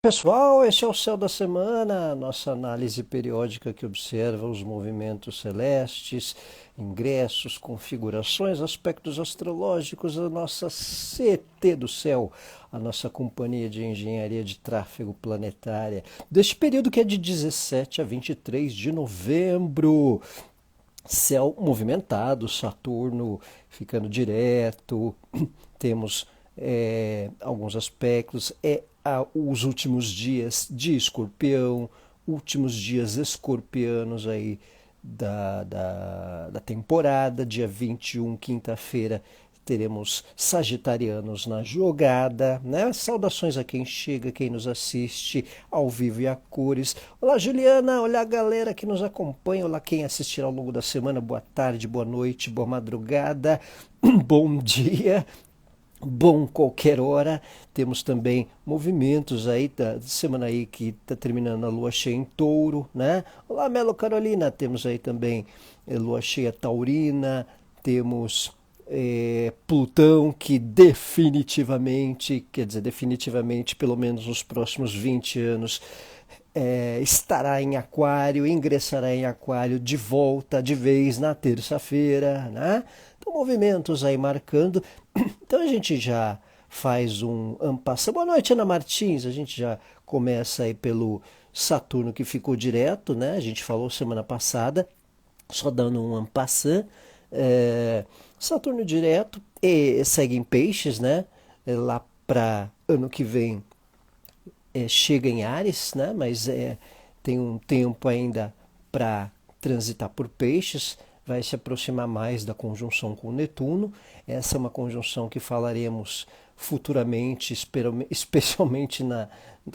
Pessoal, este é o Céu da Semana, nossa análise periódica que observa os movimentos celestes, ingressos, configurações, aspectos astrológicos da nossa CT do Céu, a nossa Companhia de Engenharia de Tráfego Planetária, deste período que é de 17 a 23 de novembro. Céu movimentado, Saturno ficando direto, temos alguns aspectos, os últimos dias de Escorpião, últimos dias escorpianos aí da temporada, dia 21, quinta-feira, teremos sagitarianos na jogada, né? Saudações a quem chega, quem nos assiste ao vivo e a cores. Olá, Juliana, olá, galera que nos acompanha, olá, quem assistirá ao longo da semana, boa tarde, boa noite, boa madrugada, bom dia. Bom, qualquer hora, temos também movimentos aí da semana aí que está terminando a lua cheia em touro, né? Olá, Melo Carolina, temos aí também lua cheia taurina, temos Plutão que definitivamente, quer dizer, definitivamente, pelo menos nos próximos 20 anos, estará em Aquário, ingressará em Aquário de volta de vez na terça-feira, né? Então, movimentos aí marcando. Então, a gente já faz um ampassão. Boa noite, Ana Martins. A gente já começa aí pelo Saturno que ficou direto, né? A gente falou semana passada, só dando um ampassão. Saturno direto e segue em peixes, né? Lá para ano que vem chega em Áries, né? Mas tem um tempo ainda para transitar por peixes, vai se aproximar mais da conjunção com Netuno. Essa é uma conjunção que falaremos futuramente, especialmente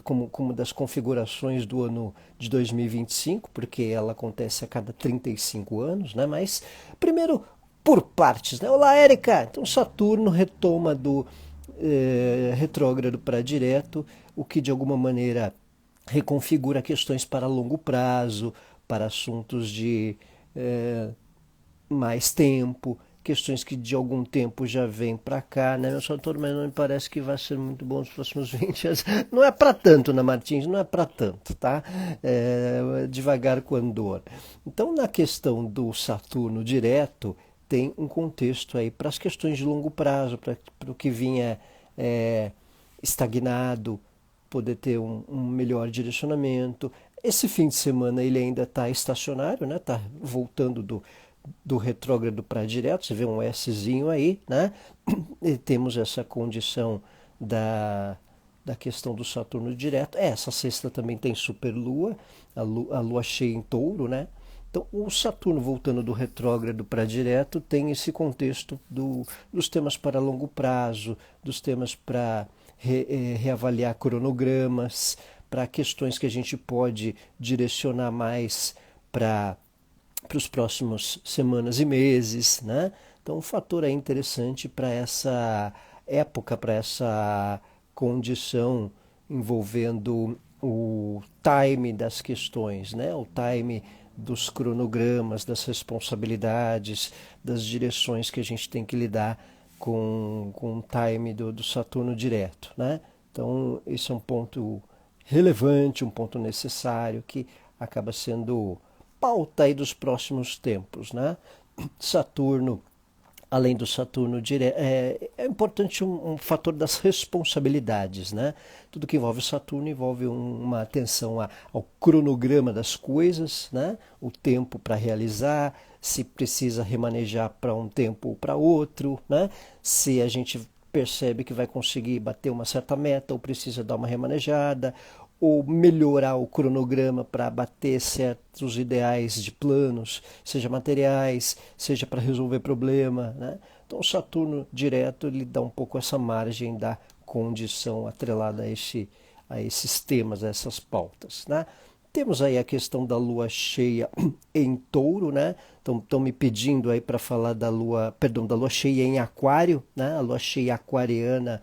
como das configurações do ano de 2025, porque ela acontece a cada 35 anos, né? Mas primeiro por partes, né? Olá, Érica! Então Saturno retoma do retrógrado para direto, o que de alguma maneira reconfigura questões para longo prazo, para assuntos de mais tempo, questões que de algum tempo já vêm para cá, né, meu Saturno, mas não me parece que vai ser muito bom nos próximos 20 anos. Não é para tanto, né, Martins? Não é para tanto, tá? Devagar com andor. Então, na questão do Saturno direto, tem um contexto aí para as questões de longo prazo, para o que vinha estagnado, poder ter um melhor direcionamento. Esse fim de semana ele ainda está estacionário, né? Está voltando do retrógrado para direto, você vê um Szinho aí, né? E temos essa condição da questão do Saturno direto. Essa sexta também tem superlua, a lua cheia em touro, né? Então, o Saturno voltando do retrógrado para direto tem esse contexto dos temas para longo prazo, dos temas para reavaliar cronogramas, para questões que a gente pode direcionar mais para os próximos semanas e meses, né? Então, um fator é interessante para essa época, para essa condição envolvendo o time das questões, né? O time dos cronogramas, das responsabilidades, das direções que a gente tem que lidar com o time do Saturno direto, né? Então, esse é um ponto relevante, um ponto necessário que acaba sendo pauta aí dos próximos tempos, né? Saturno, além do Saturno direto, é importante um fator das responsabilidades, né? Tudo que envolve Saturno envolve uma atenção ao cronograma das coisas, né? O tempo para realizar, se precisa remanejar para um tempo ou para outro, né? Se a gente percebe que vai conseguir bater uma certa meta ou precisa dar uma remanejada, ou melhorar o cronograma para bater certos ideais de planos, seja materiais, seja para resolver problema, né? Então o Saturno direto ele dá um pouco essa margem da condição atrelada a esses temas, a essas pautas, né? Temos aí a questão da lua cheia em touro, né? Estão me pedindo aí para falar da lua cheia em aquário, né? A lua cheia aquariana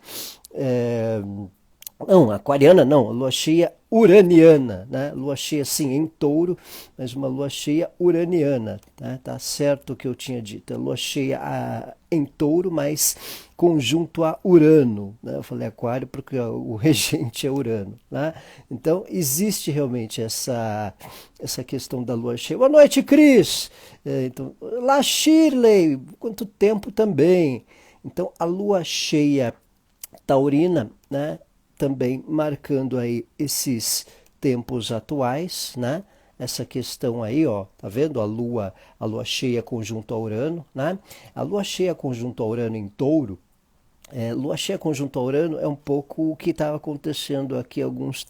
não, aquariana não, lua cheia uraniana, né? Lua cheia sim em touro, mas uma lua cheia uraniana, né? Tá certo o que eu tinha dito, lua cheia em touro, mas conjunto a Urano, né? Eu falei Aquário porque o regente é Urano, né? Então existe realmente essa questão da lua cheia. Boa noite, Cris! Então, lá, Shirley, quanto tempo também. Então a lua cheia taurina, né? Também marcando aí esses tempos atuais, né? Essa questão aí, ó, tá vendo a lua cheia conjunto a Urano, né? A lua cheia conjunto a Urano em Touro, lua cheia conjunto a Urano é um pouco o que estava acontecendo aqui alguns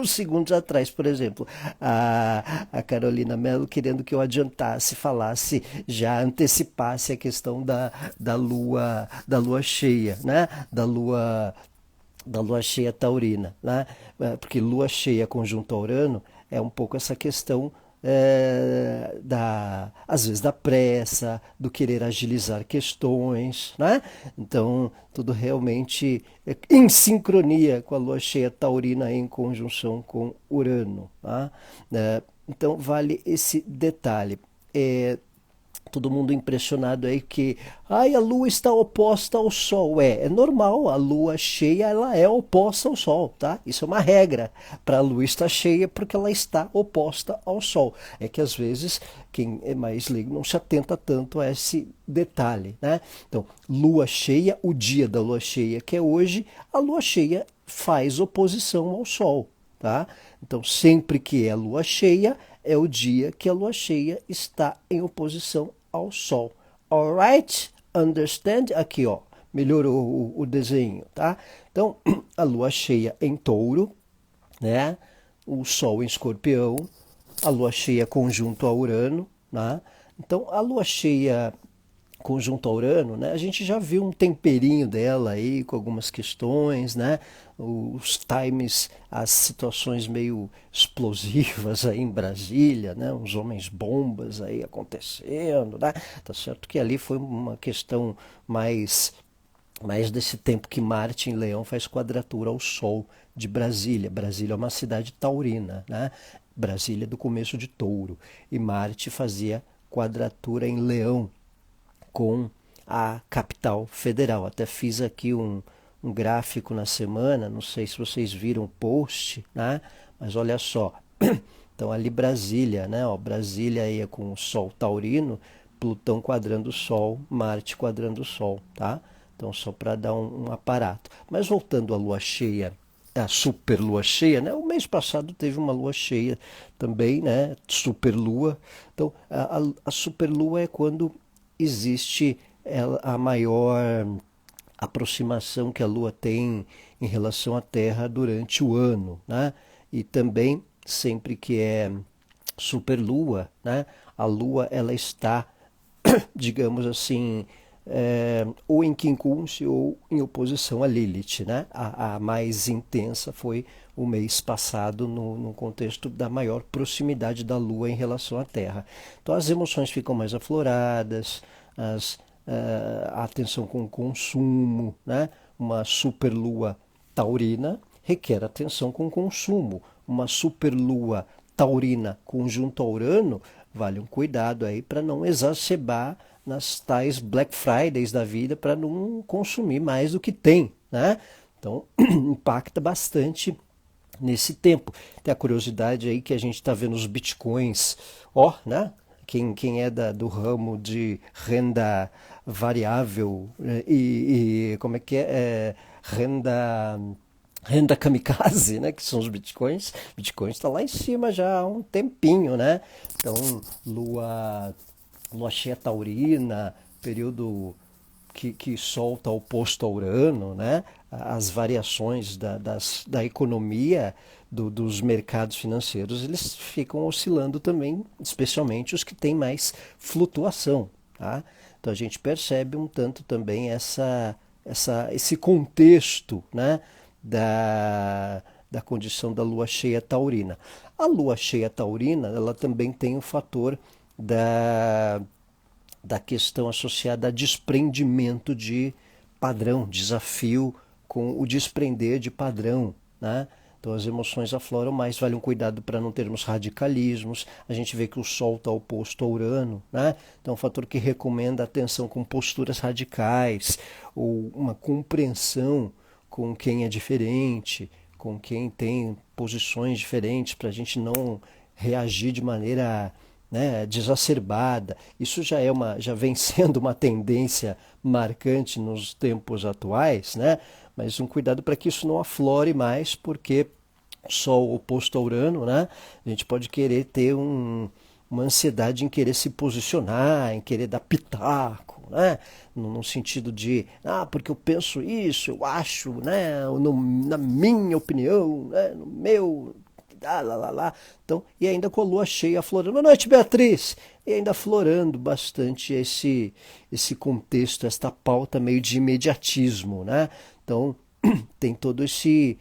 segundos atrás. Por exemplo, a Carolina Mello querendo que eu adiantasse, falasse, já antecipasse a questão da lua cheia, né? Da lua cheia taurina, né? Porque lua cheia conjunto a Urano é um pouco essa questão às vezes da pressa, do querer agilizar questões, né? Então, tudo realmente em sincronia com a lua cheia taurina em conjunção com Urano, tá? Então, vale esse detalhe. Todo mundo impressionado aí que a lua está oposta ao sol. É normal, a lua cheia ela é oposta ao sol, tá? Isso é uma regra para a lua estar cheia porque ela está oposta ao sol. É que às vezes quem é mais leigo não se atenta tanto a esse detalhe, né? Então, lua cheia, o dia da lua cheia que é hoje, a lua cheia faz oposição ao sol, tá? Então, sempre que é lua cheia, é o dia que a lua cheia está em oposição ao sol. Alright? Understand? Aqui, ó. Melhorou o desenho, tá? Então, a lua cheia em Touro, né? O sol em Escorpião, a lua cheia conjunto a Urano, né? Então, a lua cheia conjunto a Urano, né? A gente já viu um temperinho dela aí com algumas questões, né? Os times, as situações meio explosivas aí em Brasília, né? Uns homens bombas aí acontecendo, né? Tá certo que ali foi uma questão mais desse tempo que Marte em Leão faz quadratura ao Sol de Brasília. Brasília é uma cidade taurina, né? Brasília é do começo de Touro e Marte fazia quadratura em Leão com a capital federal. Até fiz aqui um gráfico na semana, não sei se vocês viram o post, né? Mas olha só. Então ali Brasília, né? Ó, Brasília aí é com o Sol taurino, Plutão quadrando o Sol, Marte quadrando o Sol, tá? Então só para dar um aparato. Mas voltando à lua cheia, a super lua cheia, né? O mês passado teve uma lua cheia também, né? Super lua. Então a super lua é quando existe a maior aproximação que a Lua tem em relação à Terra durante o ano, né? E também sempre que é superlua, né? A Lua ela está, digamos assim, ou em quincunce ou em oposição a Lilith, né? A mais intensa foi o mês passado no contexto da maior proximidade da Lua em relação à Terra. Então as emoções ficam mais afloradas, a atenção com o consumo, né? Uma superlua taurina requer atenção com o consumo. Uma superlua taurina conjunto a Urano, vale um cuidado aí para não exacerbar nas tais Black Fridays da vida, para não consumir mais do que tem, né? Então, impacta bastante nesse tempo. Tem a curiosidade aí que a gente está vendo os bitcoins, ó, né? Quem é do ramo de renda variável como é que renda kamikaze, né, que são os bitcoins. Bitcoin está lá em cima já há um tempinho, né? Então, lua cheia taurina, período que solta oposto a Urano, né? As variações da economia, dos mercados financeiros, eles ficam oscilando também, especialmente os que têm mais flutuação, tá? Então a gente percebe um tanto também esse contexto, né? Da condição da lua cheia taurina. A lua cheia taurina, ela também tem o fator da questão associada a desprendimento de padrão, desafio com o desprender de padrão, né? Então Então as emoções afloram mais, vale um cuidado para não termos radicalismos. A gente vê que o Sol está oposto a Urano, né? Então é um fator que recomenda atenção com posturas radicais, ou uma compreensão com quem é diferente, com quem tem posições diferentes, para a gente não reagir de maneira, né, desacerbada. Isso já vem sendo uma tendência marcante nos tempos atuais, né? Mas um cuidado para que isso não aflore mais, porque Sol oposto a Urano, né? A gente pode querer ter uma ansiedade em querer se posicionar, em querer dar pitaco, né? No sentido de, porque eu penso isso, eu acho, né? Na minha opinião, né? No meu, lá. Então, e ainda com a lua cheia aflorando. Boa noite, Beatriz! E ainda aflorando bastante esse contexto, esta pauta meio de imediatismo, né? Então, tem todo esse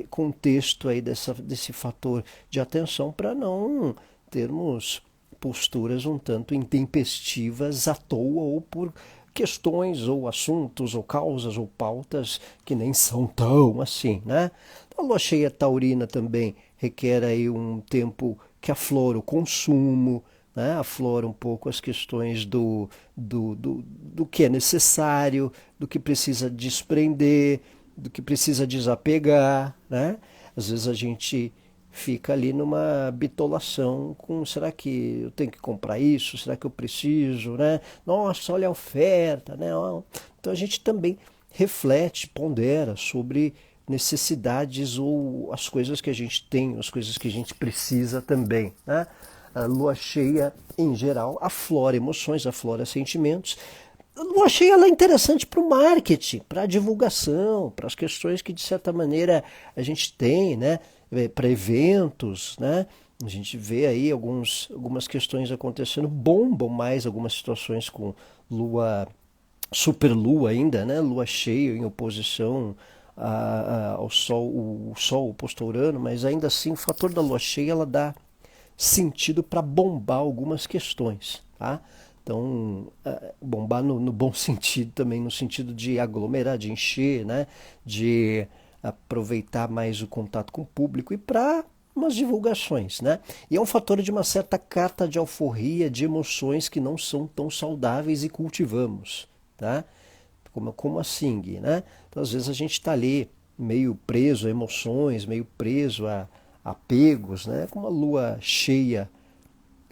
contexto aí desse fator de atenção para não termos posturas um tanto intempestivas à toa ou por questões ou assuntos ou causas ou pautas que nem são tão assim, né? A lua cheia taurina também requer aí um tempo que aflora o consumo, né? Aflora um pouco as questões do que é necessário, do que precisa desprender, do que precisa desapegar, né? Às vezes a gente fica ali numa bitolação com, será que eu tenho que comprar isso? Será que eu preciso, né? Nossa, olha a oferta, né? Então a gente também reflete, pondera sobre necessidades ou as coisas que a gente tem, as coisas que a gente precisa também, né? A lua cheia, em geral, aflora emoções, aflora sentimentos. A lua cheia ela é interessante para o marketing, para a divulgação, para as questões que, de certa maneira, a gente tem, né? Para eventos, né? A gente vê aí algumas questões acontecendo, bombam mais algumas situações com lua, superlua ainda, né? Lua cheia em oposição ao Sol, o Sol oposto a Urano, mas ainda assim o fator da lua cheia ela dá sentido para bombar algumas questões, tá? Então, bombar no bom sentido também, no sentido de aglomerar, de encher, né? De aproveitar mais o contato com o público e para umas divulgações, né? E é um fator de uma certa carta de alforria, de emoções que não são tão saudáveis e cultivamos, tá? Como assim, Gui, né? Então, às vezes a gente está ali meio preso a emoções, meio preso a apegos, né? Com uma lua cheia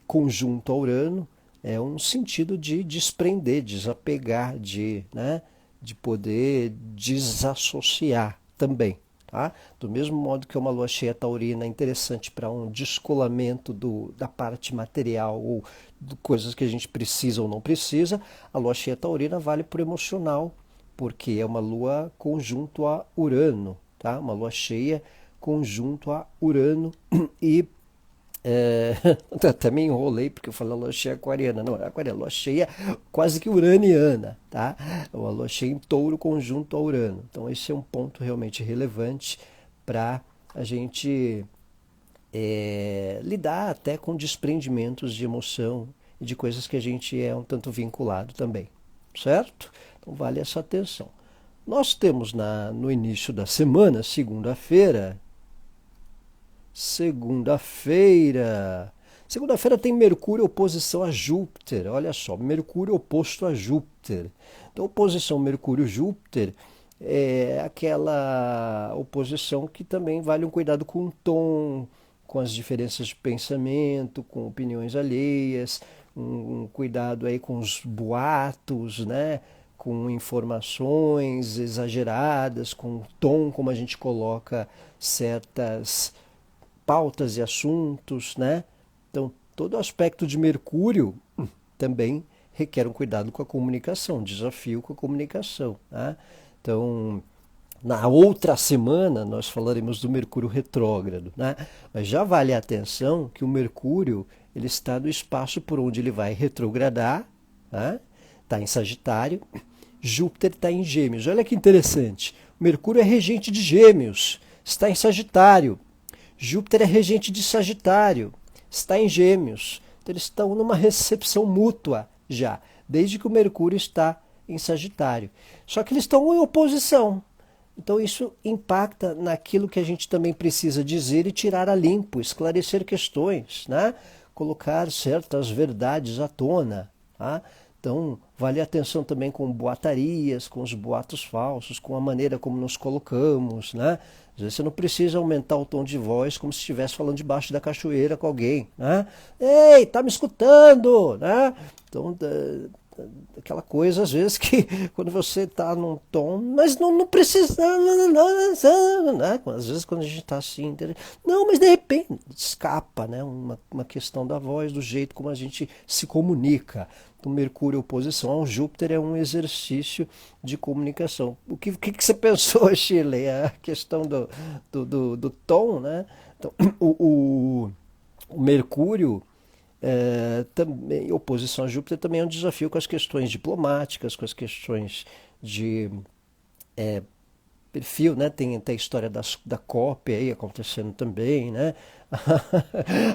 conjunto a Urano, é um sentido de desprender, desapegar, né? De poder desassociar também. Tá? Do mesmo modo que uma lua cheia taurina é interessante para um descolamento da parte material ou de coisas que a gente precisa ou não precisa, a lua cheia taurina vale para o emocional, porque é uma lua conjunto a Urano, tá? Uma lua cheia conjunto a Urano e até me enrolei porque eu falei lua cheia aquariana, não é aquariana, lua cheia quase que uraniana, tá? Uma lua cheia em touro conjunto a Urano. Então esse é um ponto realmente relevante para a gente lidar até com desprendimentos de emoção e de coisas que a gente é um tanto vinculado também, certo? Então vale essa atenção. Nós temos no início da semana, segunda-feira, Segunda-feira tem Mercúrio oposição a Júpiter. Olha só, Mercúrio oposto a Júpiter. Então, oposição Mercúrio-Júpiter é aquela oposição que também vale um cuidado com o tom, com as diferenças de pensamento, com opiniões alheias, um cuidado aí com os boatos, né? Com informações exageradas, com o tom como a gente coloca certas pautas e assuntos, né? Então, todo aspecto de Mercúrio também requer um cuidado com a comunicação, um desafio com a comunicação, né? Então, na outra semana nós falaremos do Mercúrio retrógrado, né? Mas já vale a atenção que o Mercúrio ele está no espaço por onde ele vai retrogradar, né? Está em Sagitário, Júpiter está em Gêmeos. Olha que interessante, o Mercúrio é regente de Gêmeos, está em Sagitário. Júpiter é regente de Sagitário, está em Gêmeos. Então eles estão numa recepção mútua já, desde que o Mercúrio está em Sagitário. Só que eles estão em oposição. Então isso impacta naquilo que a gente também precisa dizer e tirar a limpo, esclarecer questões, né? Colocar certas verdades à tona. Tá? Então vale atenção também com boatarias, com os boatos falsos, com a maneira como nos colocamos. Né? Às vezes você não precisa aumentar o tom de voz como se estivesse falando debaixo da cachoeira com alguém. Né? Ei, tá me escutando? Né? Então aquela coisa, às vezes, que quando você está num tom, mas não precisa, né? Às vezes quando a gente está assim, não, mas de repente escapa, né? Uma questão da voz, do jeito como a gente se comunica. Então, Mercúrio oposição ao Júpiter é um exercício de comunicação. O que você pensou, Shirley? A questão do tom, né? Então, o Mercúrio também, oposição a Júpiter também é um desafio com as questões diplomáticas, com as questões de perfil, né? Tem a história da COP aí acontecendo também, né?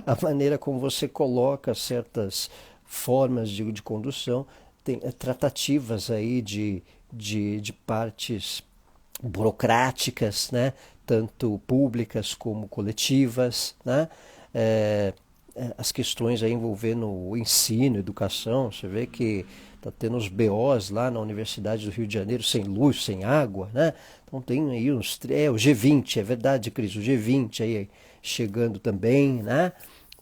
A maneira como você coloca certas formas de condução, tem tratativas aí de partes burocráticas, né? Tanto públicas como coletivas, né? É, as questões aí envolvendo o ensino, educação, você vê que está tendo os BOs lá na Universidade do Rio de Janeiro sem luz, sem água, né? Então tem aí o G20, é verdade, Cris, o G20 aí chegando também, né?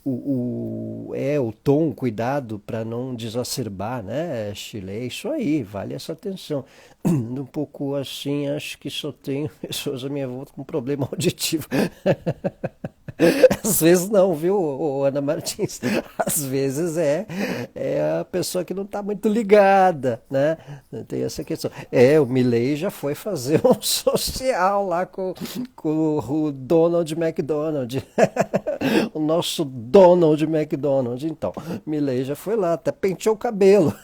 O tom, cuidado para não desacerbar, né, Chile? É isso aí, vale essa atenção. Um pouco assim, acho que só tenho pessoas à minha volta com problema auditivo. Às vezes não, viu, Ana Martins? Às vezes é a pessoa que não está muito ligada, né? Tem essa questão. O Milley já foi fazer um social lá com o Donald McDonald. O nosso Donald McDonald. Então, Milley já foi lá, até penteou o cabelo.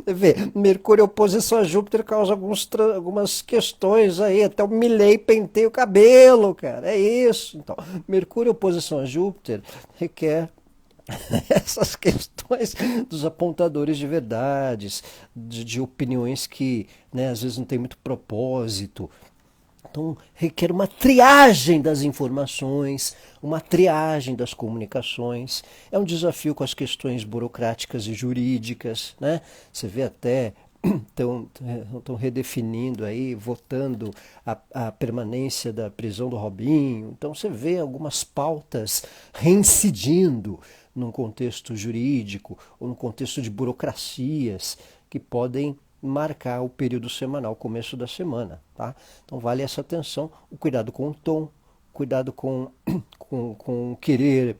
Vê, Mercúrio oposição a Júpiter causa algumas questões aí. Até o Milley penteia o cabelo, cara. É isso. Então, Mercúrio oposição a Júpiter requer essas questões dos apontadores de verdades, de opiniões que, né, às vezes não tem muito propósito. Então, requer uma triagem das informações, uma triagem das comunicações. É um desafio com as questões burocráticas e jurídicas, né? Você vê até estão redefinindo aí, votando a permanência da prisão do Robinho. Então você vê algumas pautas reincidindo num contexto jurídico ou num contexto de burocracias que podem marcar o período semanal, o começo da semana, tá? Então vale essa atenção, o cuidado com o tom, cuidado com querer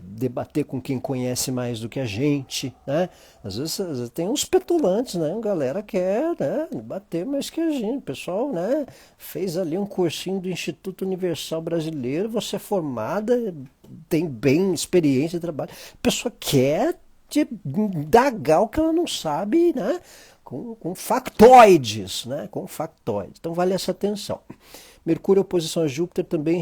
debater com quem conhece mais do que a gente, né? Às vezes tem uns petulantes, né? A galera quer, né, debater mais que a gente. O pessoal, né, fez ali um cursinho do Instituto Universal Brasileiro, você é formada, tem bem experiência de trabalho. A pessoa quer de indagar o que ela não sabe, né? Com factoides, né? Com factoides. Então vale essa atenção. Mercúrio oposição a Júpiter também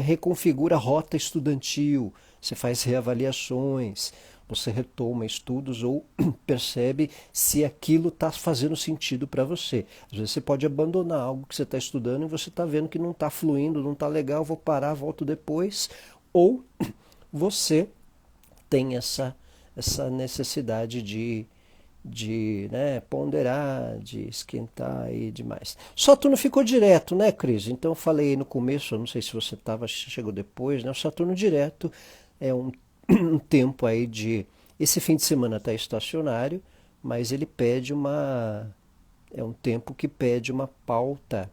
reconfigura a rota estudantil. Você faz reavaliações, você retoma estudos ou percebe se aquilo está fazendo sentido para você. Às vezes você pode abandonar algo que você está estudando e você está vendo que não está fluindo, não está legal, vou parar, volto depois. Ou você tem essa necessidade de né, ponderar, de esquentar e demais. Saturno ficou direto, né, Cris? Então eu falei no começo, eu não sei se você estava, chegou depois, né? O Saturno direto é um tempo aí de. Esse fim de semana está estacionário, mas ele pede uma. É um tempo que pede uma pauta.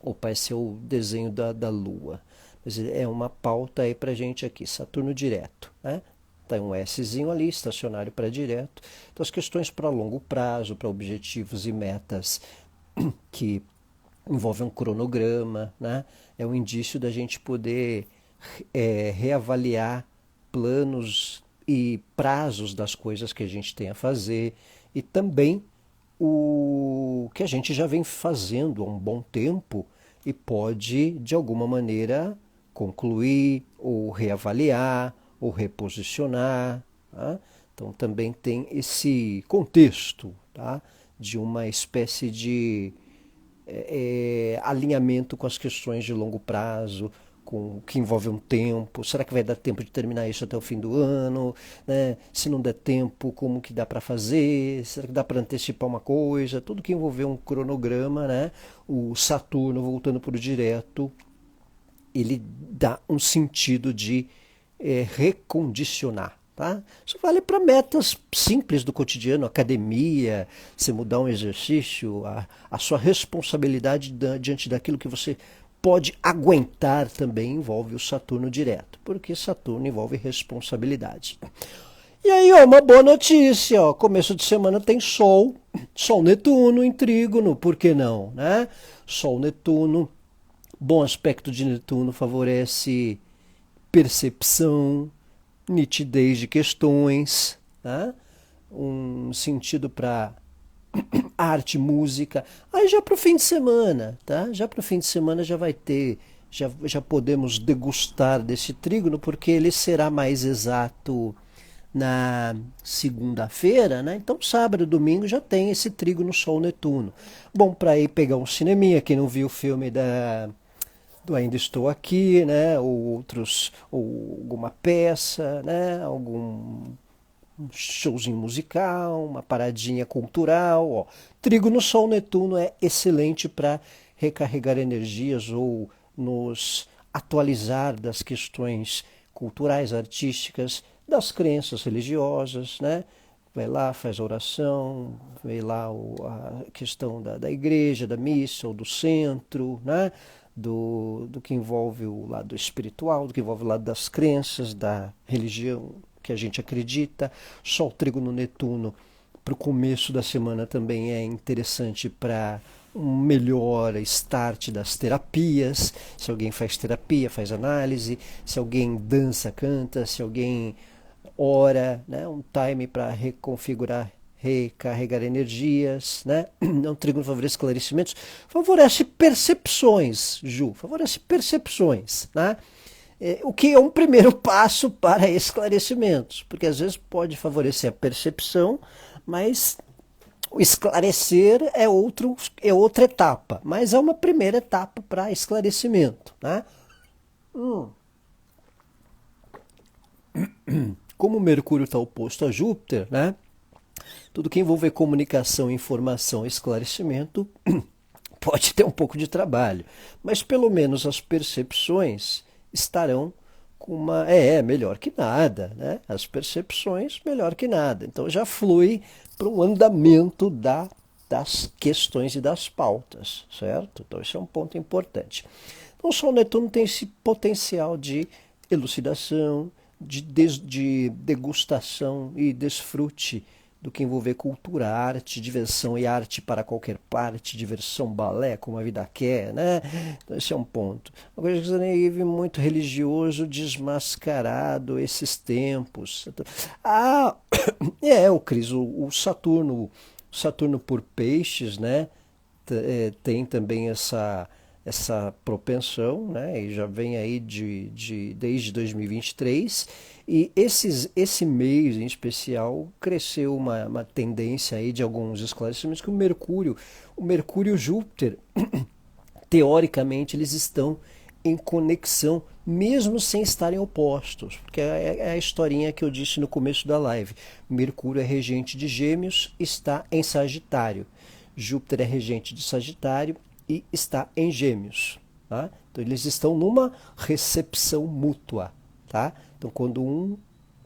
Opa, esse é o desenho da Lua. Mas é uma pauta aí pra gente aqui, Saturno direto, né? Tem um Szinho ali, estacionário para direto. Então, as questões para longo prazo, para objetivos e metas que envolvem um cronograma, né? É um indício da gente poder reavaliar planos e prazos das coisas que a gente tem a fazer e também o que a gente já vem fazendo há um bom tempo e pode, de alguma maneira, concluir ou reavaliar ou reposicionar. Tá? Então também tem esse contexto, tá? De uma espécie alinhamento com as questões de longo prazo, com o que envolve um tempo. Será que vai dar tempo de terminar isso até o fim do ano? Né? Se não der tempo, como que dá para fazer? Será que dá para antecipar uma coisa? Tudo que envolver um cronograma, né? O Saturno voltando para o direto, ele dá um sentido de recondicionar. Tá? Isso vale para metas simples do cotidiano, academia, você mudar um exercício, a sua responsabilidade diante daquilo que você pode aguentar também envolve o Saturno direto, porque Saturno envolve responsabilidade. E aí, ó, uma boa notícia, ó, começo de semana tem Sol Netuno em trígono, por que não, né? Sol Netuno, bom aspecto de Netuno favorece percepção, nitidez de questões, tá? Um sentido para arte, música. Aí já para o fim de semana, tá? Já para o fim de semana já vai ter, já podemos degustar desse trígono, porque ele será mais exato na segunda-feira, né? Então sábado e domingo já tem esse trígono Sol Netuno. Bom para ir pegar um cineminha, quem não viu o filme do Ainda Estou Aqui, né? Ou alguma peça, né? Algum um showzinho musical, uma paradinha cultural. Ó. Trigo no Sol Netuno é excelente para recarregar energias ou nos atualizar das questões culturais, artísticas, das crenças religiosas, né? Vai lá, faz a oração, vê lá a questão da igreja, da missa ou do centro, né? Do que envolve o lado espiritual, do que envolve o lado das crenças, da religião que a gente acredita. Sol trígono Netuno para o começo da semana também é interessante para um melhor start das terapias. Se alguém faz terapia, faz análise, se alguém dança, canta, se alguém ora, né? Um time para reconfigurar, recarregar energias, né? Não trígono favorece esclarecimentos, favorece percepções, Ju, favorece percepções, né? O que é um primeiro passo para esclarecimentos, porque às vezes pode favorecer a percepção, mas o esclarecer é outra etapa, mas é uma primeira etapa para esclarecimento. Né? Como Mercúrio está oposto a Júpiter, né? Tudo que envolver comunicação, informação, esclarecimento pode ter um pouco de trabalho, mas pelo menos as percepções estarão com uma... melhor que nada, né? As percepções, melhor que nada. Então já flui para o andamento das questões e das pautas, certo? Então esse é um ponto importante. Então o Sol Netuno tem esse potencial de elucidação, de degustação e desfrute do que envolver cultura, arte, diversão e arte para qualquer parte, diversão, balé, como a vida quer, né? Então esse é um ponto. Uma coisa que você vive muito religioso, desmascarado esses tempos. O Cris, o Saturno por peixes, né? Tem também essa propensão, né? E já vem aí desde 2023, e esse mês em especial cresceu uma tendência aí de alguns esclarecimentos que o Mercúrio e o Júpiter, teoricamente, eles estão em conexão, mesmo sem estarem opostos, porque é a historinha que eu disse no começo da live. Mercúrio é regente de Gêmeos, está em Sagitário. Júpiter é regente de Sagitário e está em Gêmeos. Tá? Então eles estão numa recepção mútua. Tá? Então quando um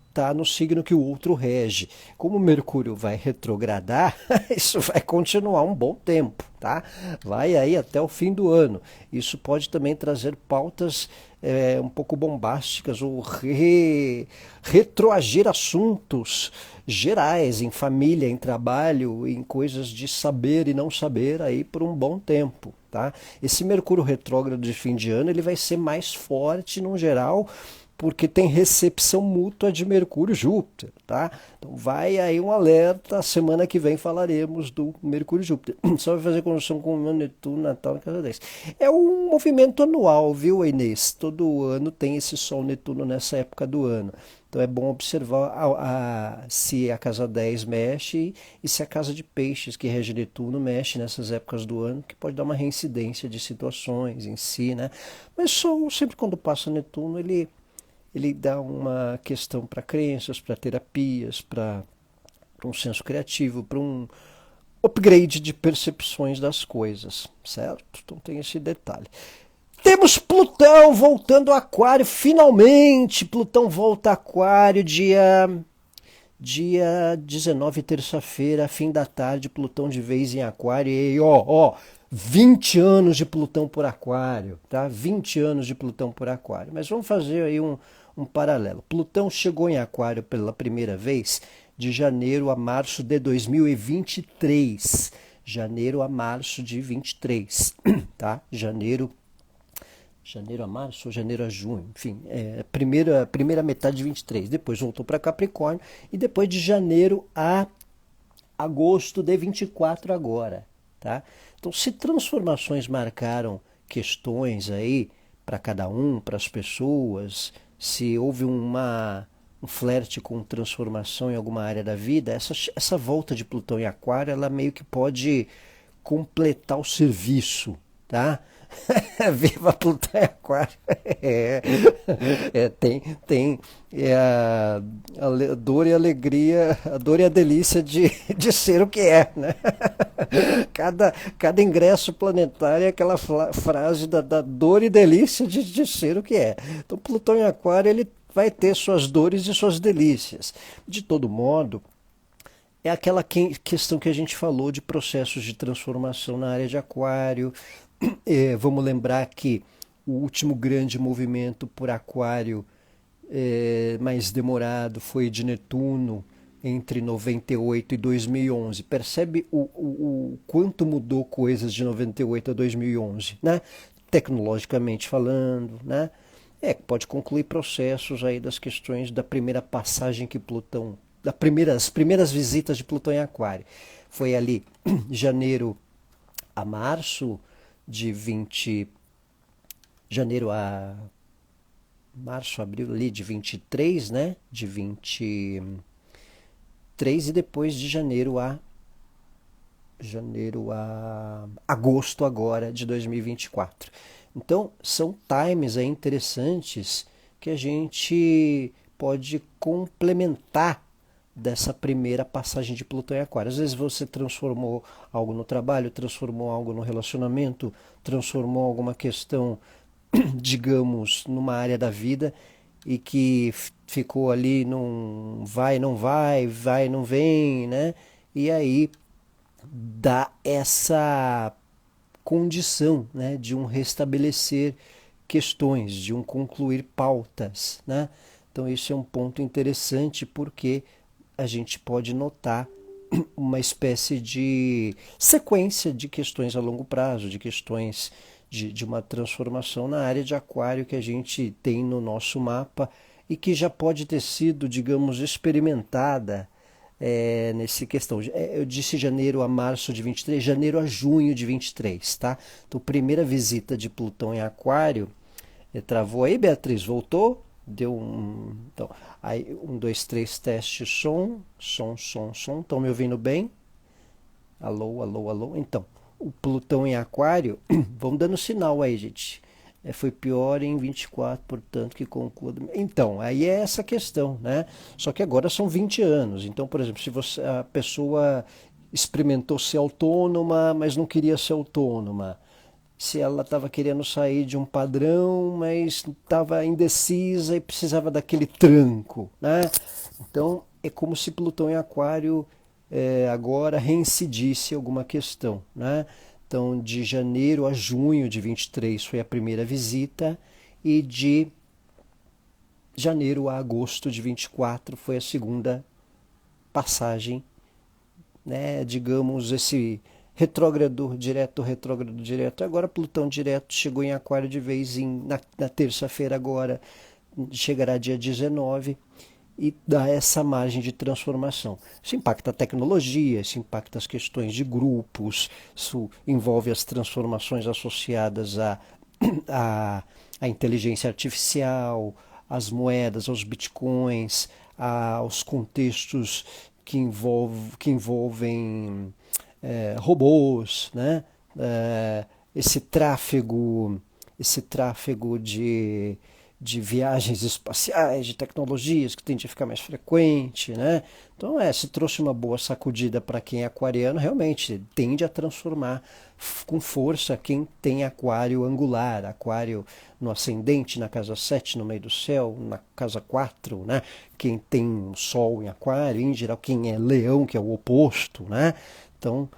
está no signo que o outro rege, como o Mercúrio vai retrogradar, isso vai continuar um bom tempo. Tá? Vai aí até o fim do ano. Isso pode também trazer pautas um pouco bombásticas ou retroagir assuntos gerais em família, em trabalho, em coisas de saber e não saber aí por um bom tempo. Tá? Esse Mercúrio retrógrado de fim de ano ele vai ser mais forte no geral porque tem recepção mútua de Mercúrio e Júpiter, tá? Então vai aí um alerta, semana que vem falaremos do Mercúrio e Júpiter. Só vai fazer conjunção com o Netuno, Natal e casa 10. É um movimento anual, viu, Inês? Todo ano tem esse Sol Netuno nessa época do ano. Então é bom observar se a casa 10 mexe e se a casa de peixes, que rege Netuno, mexe nessas épocas do ano, que pode dar uma reincidência de situações em si, né? Mas Sol, sempre quando passa Netuno, ele dá uma questão para crenças, para terapias, para um senso criativo, para um upgrade de percepções das coisas, certo? Então tem esse detalhe. Temos Plutão voltando a Aquário, finalmente! Plutão volta a Aquário dia 19, terça-feira, fim da tarde, Plutão de vez em Aquário. E ó, 20 anos de Plutão por Aquário, tá? 20 anos de Plutão por Aquário. Mas vamos fazer aí um paralelo. Plutão chegou em Aquário pela primeira vez de janeiro a março de 2023. Janeiro a março de 23, tá? Janeiro a março ou janeiro a junho, enfim, primeira metade de 23. Depois voltou para Capricórnio e depois de janeiro a agosto de 24 agora, tá? Então, se transformações marcaram questões aí para cada um, para as pessoas, se houve um flerte com transformação em alguma área da vida, essa volta de Plutão em Aquário, ela meio que pode completar o serviço, tá? Viva Plutão e Aquário. Tem a dor e a alegria, a dor e a delícia de ser o que é, né? Cada ingresso planetário é aquela frase da dor e delícia de ser o que é. Então Plutão em Aquário, ele vai ter suas dores e suas delícias. De todo modo, é aquela questão que a gente falou de processos de transformação na área de Aquário. Vamos lembrar que o último grande movimento por Aquário mais demorado foi de Netuno entre 98 e 2011. Percebe o quanto mudou coisas de 98 a 2011, né? Tecnologicamente falando, né? Pode concluir processos aí das questões da primeira passagem que Plutão, as primeiras visitas de Plutão em Aquário. Foi ali janeiro a março de janeiro a março, abril ali de 23, né? De 23 e depois de janeiro a agosto agora de 2024. Então, são times aí interessantes que a gente pode complementar dessa primeira passagem de Plutão em Aquário. Às vezes você transformou algo no trabalho, transformou algo no relacionamento, transformou alguma questão, digamos, numa área da vida e que ficou ali num vai, não vai, vai, não vem, né? E aí dá essa condição, né, de um restabelecer questões, de um concluir pautas, né? Então isso é um ponto interessante porque a gente pode notar uma espécie de sequência de questões a longo prazo, de questões de uma transformação na área de Aquário que a gente tem no nosso mapa e que já pode ter sido, digamos, experimentada nessa questão. Eu disse janeiro a março de 23, janeiro a junho de 23, tá? Então, primeira visita de Plutão em Aquário. Travou aí, Beatriz? Voltou? Deu um. Então, aí, 1, 2, 3, teste som. Estão me ouvindo bem? Alô, alô, alô. Então, o Plutão em Aquário, vamos dando sinal aí, gente. Foi pior em 24, portanto, que conclua. Então, aí é essa questão, né? Só que agora são 20 anos. Então, por exemplo, se a pessoa experimentou ser autônoma, mas não queria ser autônoma. Se ela estava querendo sair de um padrão, mas estava indecisa e precisava daquele tranco, né? Então, é como se Plutão em Aquário agora reincidisse alguma questão, né? Então, de janeiro a junho de 23 foi a primeira visita e de janeiro a agosto de 24 foi a segunda passagem, né? Digamos, esse retrógrado direto. Agora Plutão direto chegou em Aquário de vez na terça-feira agora. chegará dia 19 e dá essa margem de transformação. Isso impacta a tecnologia, isso impacta as questões de grupos, isso envolve as transformações associadas à, à inteligência artificial, às moedas, aos bitcoins, aos contextos que envolvem robôs, né? É, esse tráfego, esse tráfego de viagens espaciais, de tecnologias que tende a ficar mais frequente, né? Então, se trouxe uma boa sacudida para quem é aquariano, realmente tende a transformar com força quem tem aquário angular, aquário no ascendente, na casa 7 no meio do céu, na casa 4, né? Quem tem um sol em aquário, em geral quem é leão, que é o oposto, né? Então,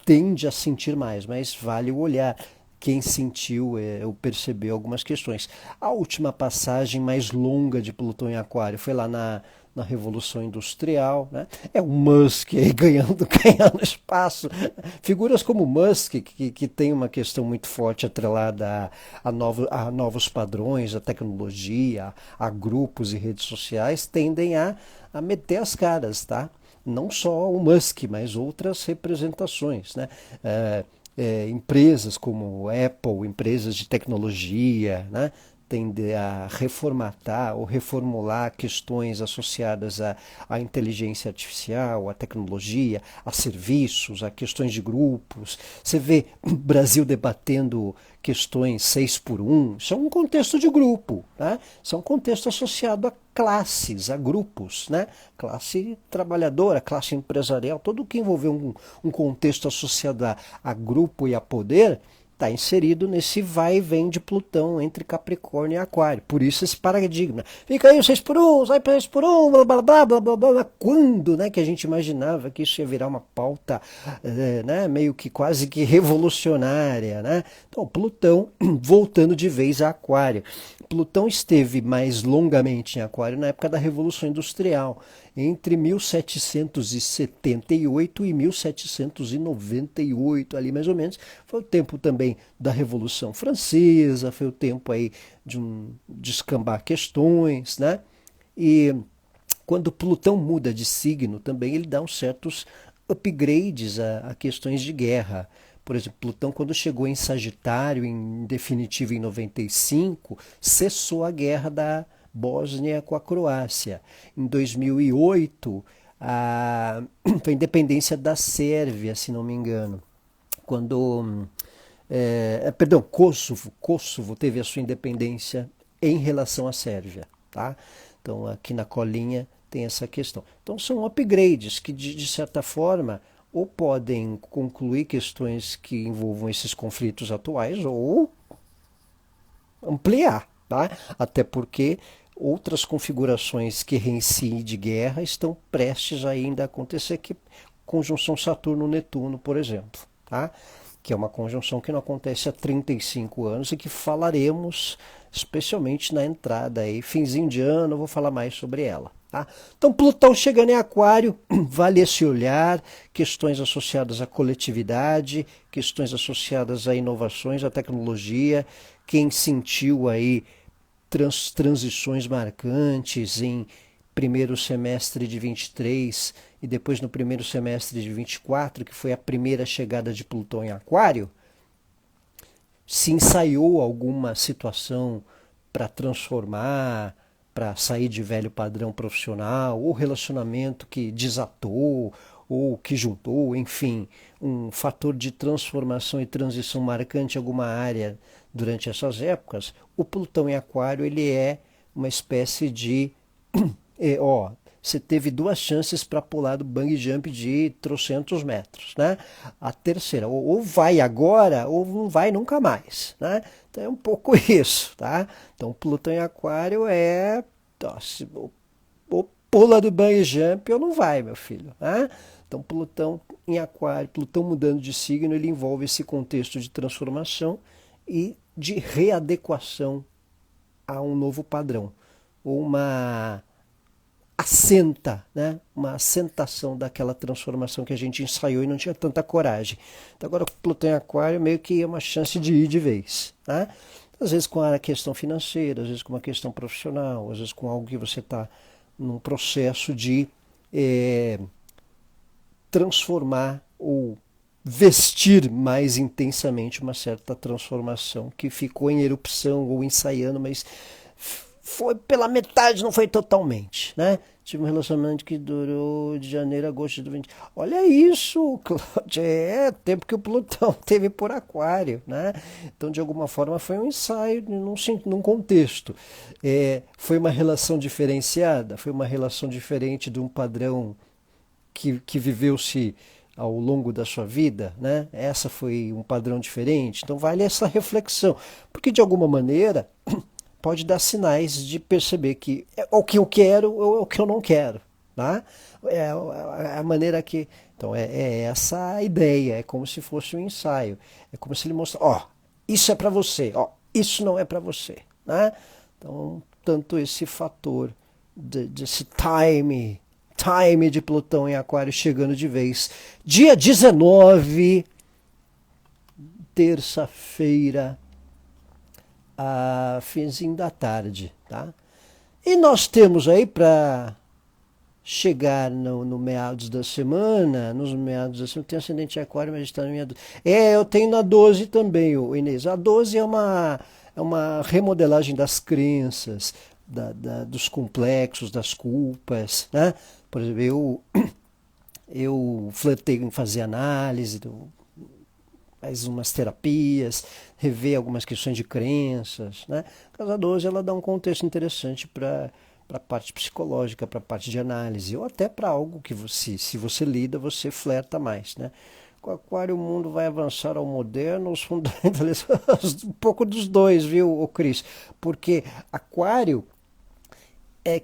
tende a sentir mais, mas vale o olhar. Quem sentiu ou percebeu algumas questões. A última passagem mais longa de Plutão em Aquário foi lá na Revolução Industrial, né? É o Musk aí ganhando espaço. Figuras como Musk, que tem uma questão muito forte atrelada a novos padrões, a tecnologia, a grupos e redes sociais, tendem a meter as caras, tá? Não só o Musk, mas outras representações, né? Empresas como Apple, empresas de tecnologia, né, tendem a reformatar ou reformular questões associadas à inteligência artificial, à tecnologia, a serviços, a questões de grupos. Você vê o Brasil debatendo questões 6 por 1, isso é um contexto de grupo, né? Isso é um contexto associado a classes, a grupos, né? Classe trabalhadora, classe empresarial, tudo que envolveu um contexto associado a grupo e a poder está inserido nesse vai e vem de Plutão entre Capricórnio e Aquário. Por isso esse paradigma. Fica aí o 6 por 1, sai para 6 por 1, blá blá blá blá blá blá. Quando, né, que a gente imaginava que isso ia virar uma pauta, né, meio que quase que revolucionária, né? Então, Plutão voltando de vez a Aquário. Plutão esteve mais longamente em Aquário na época da Revolução Industrial, entre 1778 e 1798, ali mais ou menos. Foi o tempo também da Revolução Francesa, foi o tempo aí de descambar questões, né? E quando Plutão muda de signo também, ele dá uns certos upgrades a questões de guerra. Por exemplo, Plutão, quando chegou em Sagitário, em definitivo em 95, cessou a guerra da Bósnia com a Croácia. Em 2008, foi a independência da Sérvia, se não me engano. Quando, perdão, Kosovo teve a sua independência em relação à Sérvia, tá? Então, aqui na colinha tem essa questão. Então, são upgrades que, de certa forma, ou podem concluir questões que envolvam esses conflitos atuais, ou ampliar, tá? Até porque outras configurações que reinciem de guerra estão prestes ainda a acontecer, que conjunção Saturno-Netuno, por exemplo, tá? Que é uma conjunção que não acontece há 35 anos e que falaremos especialmente na entrada aí, finzinho de ano, eu vou falar mais sobre ela. Tá? Então, Plutão chegando em Aquário, vale esse olhar, questões associadas à coletividade, questões associadas a inovações, à tecnologia, quem sentiu aí transições marcantes em primeiro semestre de 23 e depois no primeiro semestre de 24, que foi a primeira chegada de Plutão em Aquário, se ensaiou alguma situação para transformar, para sair de velho padrão profissional, ou relacionamento que desatou, ou que juntou, enfim, um fator de transformação e transição marcante em alguma área durante essas épocas, o Plutão em Aquário ele é uma espécie de... você teve duas chances para pular do bungee jump de trocentos metros, né? A terceira, ou vai agora, ou não vai nunca mais, né? Então é um pouco isso, tá? Então Plutão em Aquário ou pula do bungee jump ou não vai, meu filho, né? Então Plutão em Aquário, Plutão mudando de signo, ele envolve esse contexto de transformação e de readequação a um novo padrão, ou né? Uma assentação daquela transformação que a gente ensaiou e não tinha tanta coragem. Então agora o Plutão em Aquário meio que é uma chance de ir de vez, né? Às vezes com a questão financeira, às vezes com uma questão profissional, às vezes com algo que você está num processo de eh, transformar ou vestir mais intensamente uma certa transformação que ficou em erupção ou ensaiando, mas foi pela metade, não foi totalmente, né? Tive um relacionamento que durou de janeiro a agosto de 20. Olha isso, Cláudia, é tempo que o Plutão teve por Aquário, né? Então, de alguma forma, foi um ensaio num contexto. Foi uma relação diferenciada, foi uma relação diferente de um padrão que viveu-se ao longo da sua vida, né? Essa foi um padrão diferente. Então, vale essa reflexão, porque de alguma maneira pode dar sinais de perceber que é o que eu quero ou é o que eu não quero, tá? É a maneira que... Então, é essa a ideia, é como se fosse um ensaio. É como se ele mostrasse, ó, isso é para você, ó, isso não é para você, né? Então, tanto esse fator desse time de Plutão em Aquário chegando de vez. Dia 19, terça-feira, a finzinho da tarde, tá? E nós temos aí para chegar no meados da semana, nos meados da semana, tem ascendente Aquário, mas está na minha... eu tenho na 12 também, o Inês. A 12 é uma remodelagem das crenças, dos complexos, das culpas, né? Por exemplo, eu flertei em fazer análise faz umas terapias, rever algumas questões de crenças, né? A casa 12 ela dá um contexto interessante para a parte psicológica, para a parte de análise, ou até para algo que você, se você lida, você flerta mais, né? Com o Aquário o mundo vai avançar ao moderno, os fundamentalistas, um pouco dos dois, viu, Cris? Porque Aquário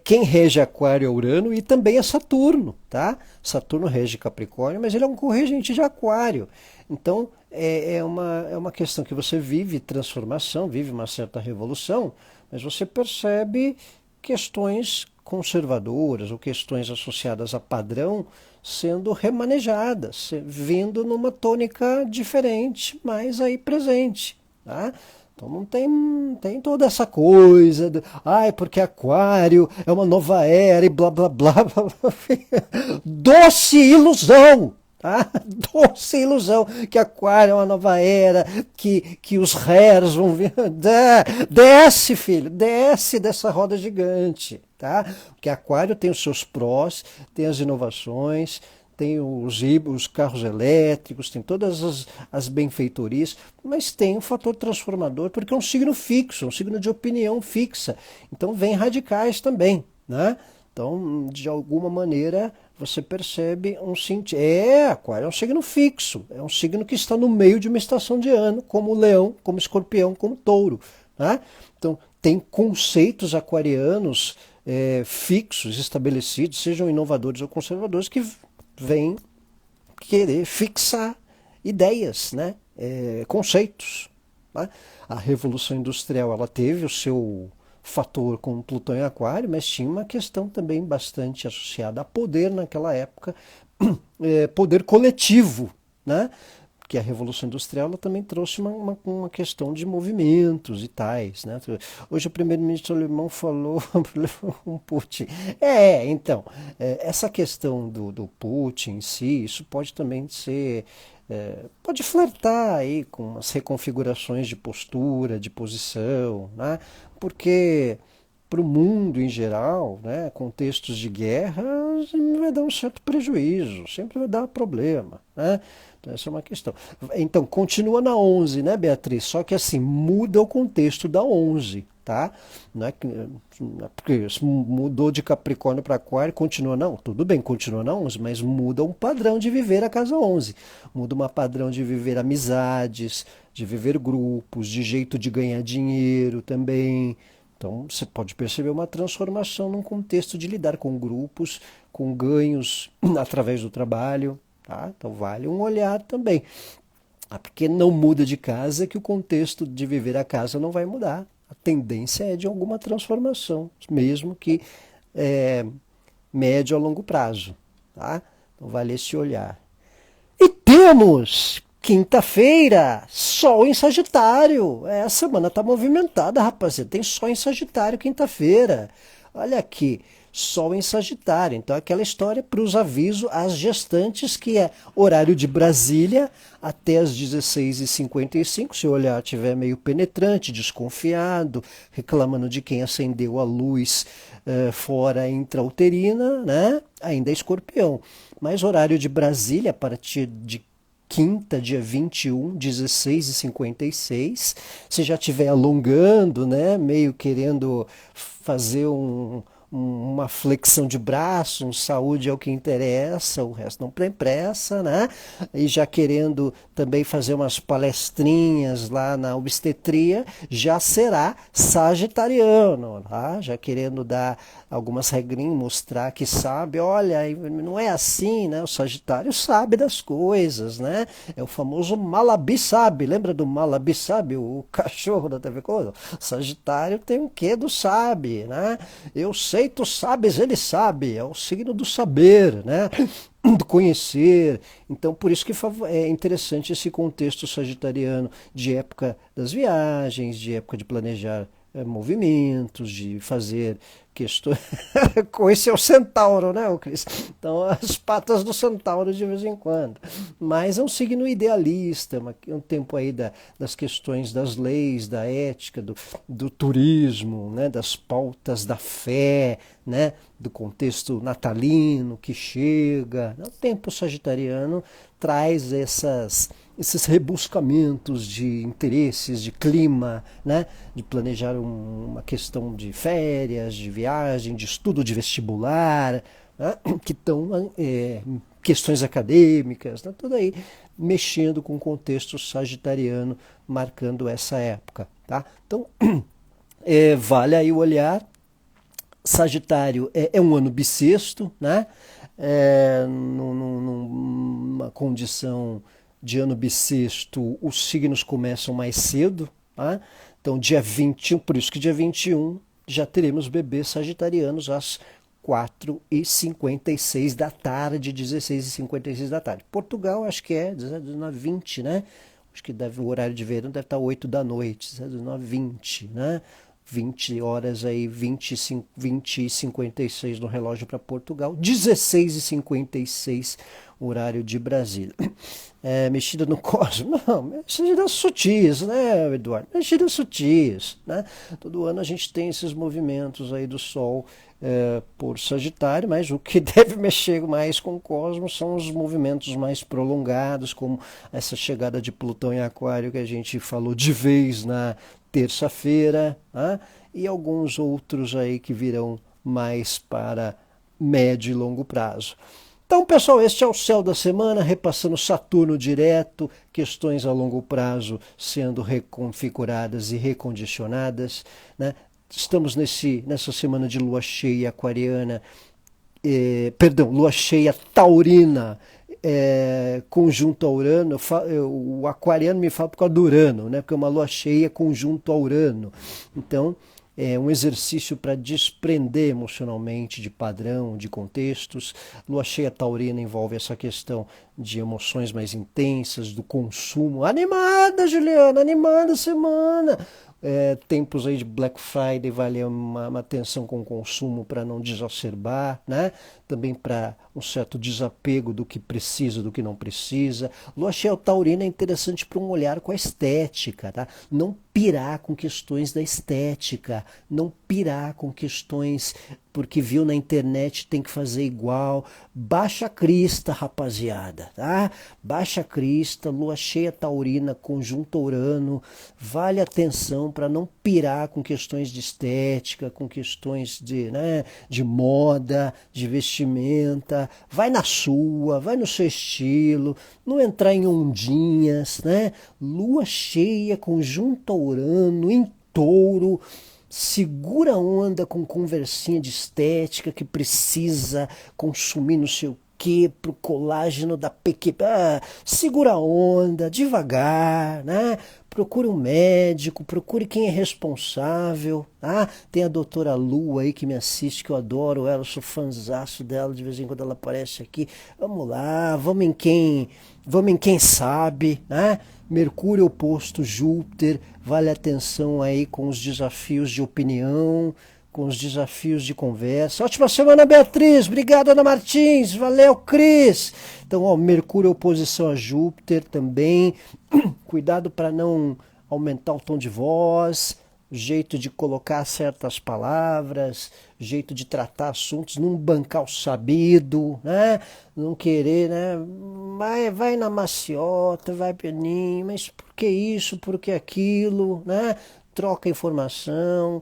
quem rege Aquário é Urano e também é Saturno, tá? Saturno rege Capricórnio, mas ele é um corregente de Aquário. Então, é uma questão que você vive transformação, vive uma certa revolução, mas você percebe questões conservadoras ou questões associadas a padrão sendo remanejadas, vindo numa tônica diferente, mas aí presente, tá? Então não tem toda essa coisa, porque Aquário é uma nova era e blá blá blá. Doce ilusão! Tá? Doce ilusão que Aquário é uma nova era, que os hairs vão vir. Desce, filho, desce dessa roda gigante. Tá? Porque Aquário tem os seus prós, tem as inovações, tem os carros elétricos, tem todas as benfeitorias, mas tem um fator transformador, porque é um signo fixo, um signo de opinião fixa. Então vem radicais também, né? Então, de alguma maneira, você percebe um sentido. Aquário é um signo fixo, é um signo que está no meio de uma estação de ano, como Leão, como Escorpião, como Touro, né? Então, tem conceitos aquarianos fixos, estabelecidos, sejam inovadores ou conservadores, que vem querer fixar ideias, né? Conceitos. Né? A Revolução Industrial ela teve o seu fator com Plutão em Aquário, mas tinha uma questão também bastante associada a poder naquela época, poder coletivo, né? Que a Revolução Industrial ela também trouxe uma questão de movimentos e tais, né? Hoje o primeiro-ministro alemão falou com Putin. Então, essa questão do Putin em si, isso pode também ser... pode flertar aí com as reconfigurações de postura, de posição, né? Porque para o mundo em geral, né, contextos de guerra, sempre vai dar um certo prejuízo, sempre vai dar problema, né? Então, essa é uma questão. Então, continua na 11, né, Beatriz? Só que assim, muda o contexto da 11, tá? Não é porque mudou de Capricórnio para Aquário, continua não. Tudo bem, continua na 11, mas muda um padrão de viver a casa 11. Muda um padrão de viver amizades, de viver grupos, de jeito de ganhar dinheiro também. Então, você pode perceber uma transformação num contexto de lidar com grupos, com ganhos através do trabalho. Tá? Então vale um olhar também. Porque não muda de casa que o contexto de viver a casa não vai mudar. A tendência é de alguma transformação, mesmo que médio a longo prazo. Tá? Então vale esse olhar. E temos Quinta-feira, Sol em Sagitário. A semana tá movimentada, rapaziada. Tem Sol em Sagitário quinta-feira. Olha aqui, Sol em Sagitário. Então, aquela história para os avisos às gestantes, que é horário de Brasília até as 16h55. Se o olhar estiver meio penetrante, desconfiado, reclamando de quem acendeu a luz fora intrauterina, né? Ainda é Escorpião. Mas horário de Brasília, a partir de quinta, dia 21, 16h56. Se já estiver alongando, né, meio querendo fazer uma flexão de braço, saúde é o que interessa, o resto não tem pressa, né? E já querendo também fazer umas palestrinhas lá na obstetria, já será sagitariano, tá? Já querendo dar algumas regrinhas, mostrar que sabe, olha, não é assim, né? O Sagitário sabe das coisas, né? É o famoso Malabi sabe, lembra do Malabi sabe, o cachorro da TV Clodo? Sagitário tem um quê do sabe, né? Eu sei, tu sabes, ele sabe, é o signo do saber, né? Do conhecer. Então, por isso que é interessante esse contexto sagitariano de época das viagens, de época de planejar movimentos, de fazer questões. Esse é o centauro, né, Cris? Então, as patas do centauro de vez em quando. Mas é um signo idealista, um tempo aí das questões das leis, da ética, do turismo, né, das pautas da fé, né, do contexto natalino que chega. O tempo sagitariano traz esses rebuscamentos de interesses, de clima, né? De planejar uma questão de férias, de viagem, de estudo de vestibular, né? Que estão questões acadêmicas, né? Tudo aí mexendo com o contexto sagitariano, marcando essa época. Tá? Então, vale aí o olhar. Sagitário é um ano bissexto, né? Numa condição de ano bissexto, os signos começam mais cedo, tá? Então, dia 21, por isso que dia 21 já teremos bebês sagitarianos às 4h56 da tarde, 16h56 da tarde. Portugal, acho que é 19h20, né? Acho que o horário de verão deve estar 8 da noite, 19h20, né? 20 horas aí, 20h56 no relógio para Portugal, 16h56 horário de Brasília. Mexida no cosmo? Não, mexidas sutis, né, Eduardo? Mexidas sutis, né? Todo ano a gente tem esses movimentos aí do Sol por Sagitário, mas o que deve mexer mais com o cosmos são os movimentos mais prolongados, como essa chegada de Plutão em Aquário que a gente falou de vez na terça-feira, né? E alguns outros aí que virão mais para médio e longo prazo. Então, pessoal, este é o Céu da Semana, repassando Saturno direto, questões a longo prazo sendo reconfiguradas e recondicionadas, né? Estamos nessa semana de lua cheia aquariana, lua cheia taurina, conjunto a Urano. O aquariano me fala por causa do Urano, né? Porque é uma lua cheia conjunto a Urano. Então, é um exercício para desprender emocionalmente de padrão, de contextos. Lua cheia taurina envolve essa questão de emoções mais intensas, do consumo. Animada, Juliana, animada semana. Tempos aí de Black Friday, vale uma atenção com o consumo para não desacerbar, né? Também para um certo desapego do que precisa, do que não precisa. Lua cheia taurina é interessante para um olhar com a estética, tá? Não pirar com questões da estética, não pirar com questões porque viu na internet tem que fazer igual. Baixa a crista, rapaziada, tá? Baixa a crista, lua cheia taurina, conjunto Urano, vale atenção para não pirar com questões de estética, com questões de moda, de vestimenta. Vai na sua, vai no seu estilo, não entrar em ondinhas, né? Lua cheia, conjunto Urano, em Touro. Segura a onda com conversinha de estética que precisa consumir não sei o PQ, pro colágeno da PQ. Segura a onda, devagar, né? Procure um médico, procure quem é responsável. Tem a doutora Lu aí que me assiste, que eu adoro ela, eu sou fãzaço dela, de vez em quando ela aparece aqui. Vamos lá, vamos em quem sabe, né? Mercúrio oposto Júpiter, vale atenção aí com os desafios de opinião, com os desafios de conversa. Ótima semana, Beatriz. Obrigado, Ana Martins. Valeu, Cris. Então, ó, Mercúrio oposição a Júpiter também. Cuidado para não aumentar o tom de voz, jeito de colocar certas palavras, jeito de tratar assuntos, não bancar o sabido, né? Não querer, né? Vai na maciota, vai pianinho, mas por que isso, por que aquilo, né? Troca informação,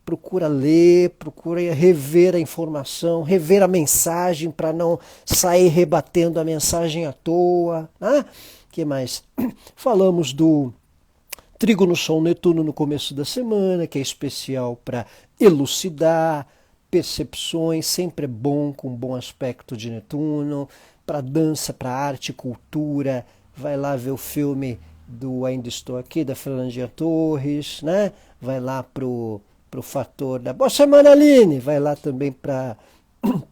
procura ler, procura rever a informação, rever a mensagem para não sair rebatendo a mensagem à toa, né? Que mais? Falamos do Trígono Sol Netuno no começo da semana, que é especial para elucidar percepções, sempre é bom com um bom aspecto de Netuno, para dança, para arte, cultura. Vai lá ver o filme do Ainda Estou Aqui, da Fernandinha Torres, né? Vai lá pro fator da Boa Semana, Aline, vai lá também para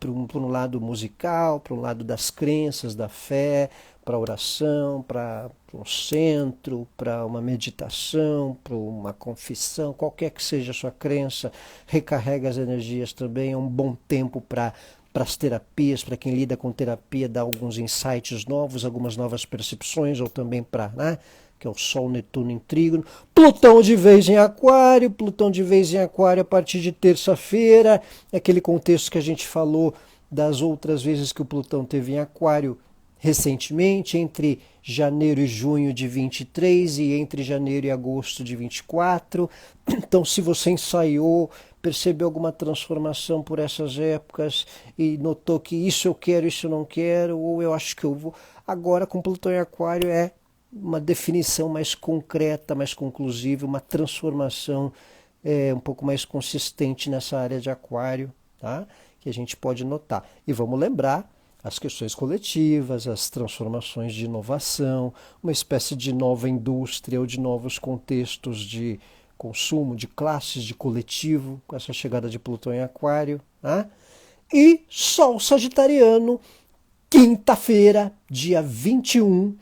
um lado musical, para um lado das crenças, da fé, para oração, para um centro, para uma meditação, para uma confissão, qualquer que seja a sua crença, recarrega as energias também, é um bom tempo para as terapias, para quem lida com terapia, dar alguns insights novos, algumas novas percepções, ou também para, né, que é o Sol, Netuno em Trígono. Plutão de vez em Aquário, Plutão de vez em Aquário a partir de terça-feira, aquele contexto que a gente falou das outras vezes que o Plutão teve em Aquário recentemente, entre janeiro e junho de 23 e entre janeiro e agosto de 24. Então, se você ensaiou, percebeu alguma transformação por essas épocas e notou que isso eu quero, isso eu não quero, ou eu acho que eu vou. Agora, com Plutão em Aquário, é uma definição mais concreta, mais conclusiva, uma transformação um pouco mais consistente nessa área de Aquário, tá? Que a gente pode notar. E vamos lembrar as questões coletivas, as transformações de inovação, uma espécie de nova indústria ou de novos contextos de consumo, de classes, de coletivo, com essa chegada de Plutão em Aquário, né? E Sol Sagitariano, quinta-feira, dia 21,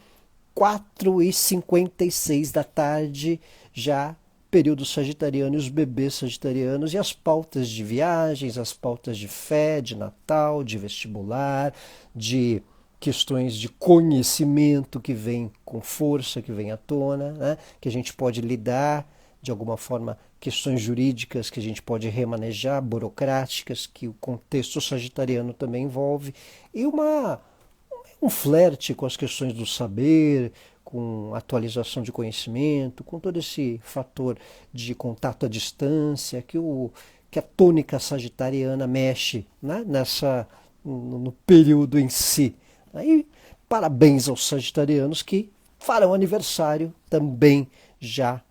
4h56 da tarde, já período sagitariano e os bebês sagitarianos e as pautas de viagens, as pautas de fé, de Natal, de vestibular, de questões de conhecimento que vem com força, que vem à tona, né? Que a gente pode lidar de alguma forma, questões jurídicas que a gente pode remanejar, burocráticas, que o contexto sagitariano também envolve, e um flerte com as questões do saber, com atualização de conhecimento, com todo esse fator de contato à distância, que a tônica sagitariana mexe, né, no período em si. Aí, parabéns aos sagitarianos que farão aniversário também já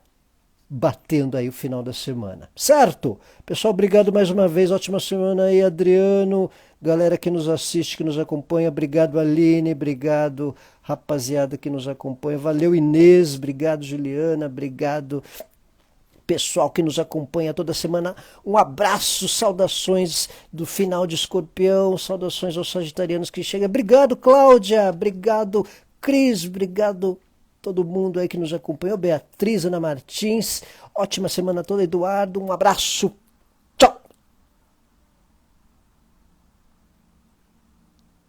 batendo aí o final da semana. Certo? Pessoal, obrigado mais uma vez. Ótima semana aí, Adriano. Galera que nos assiste, que nos acompanha. Obrigado, Aline. Obrigado, rapaziada que nos acompanha. Valeu, Inês. Obrigado, Juliana. Obrigado, pessoal que nos acompanha toda semana. Um abraço, saudações do final de Escorpião. Saudações aos sagitarianos que chegam. Obrigado, Cláudia. Obrigado, Cris. Obrigado todo mundo aí que nos acompanhou, Beatriz, Ana Martins, ótima semana toda, Eduardo, um abraço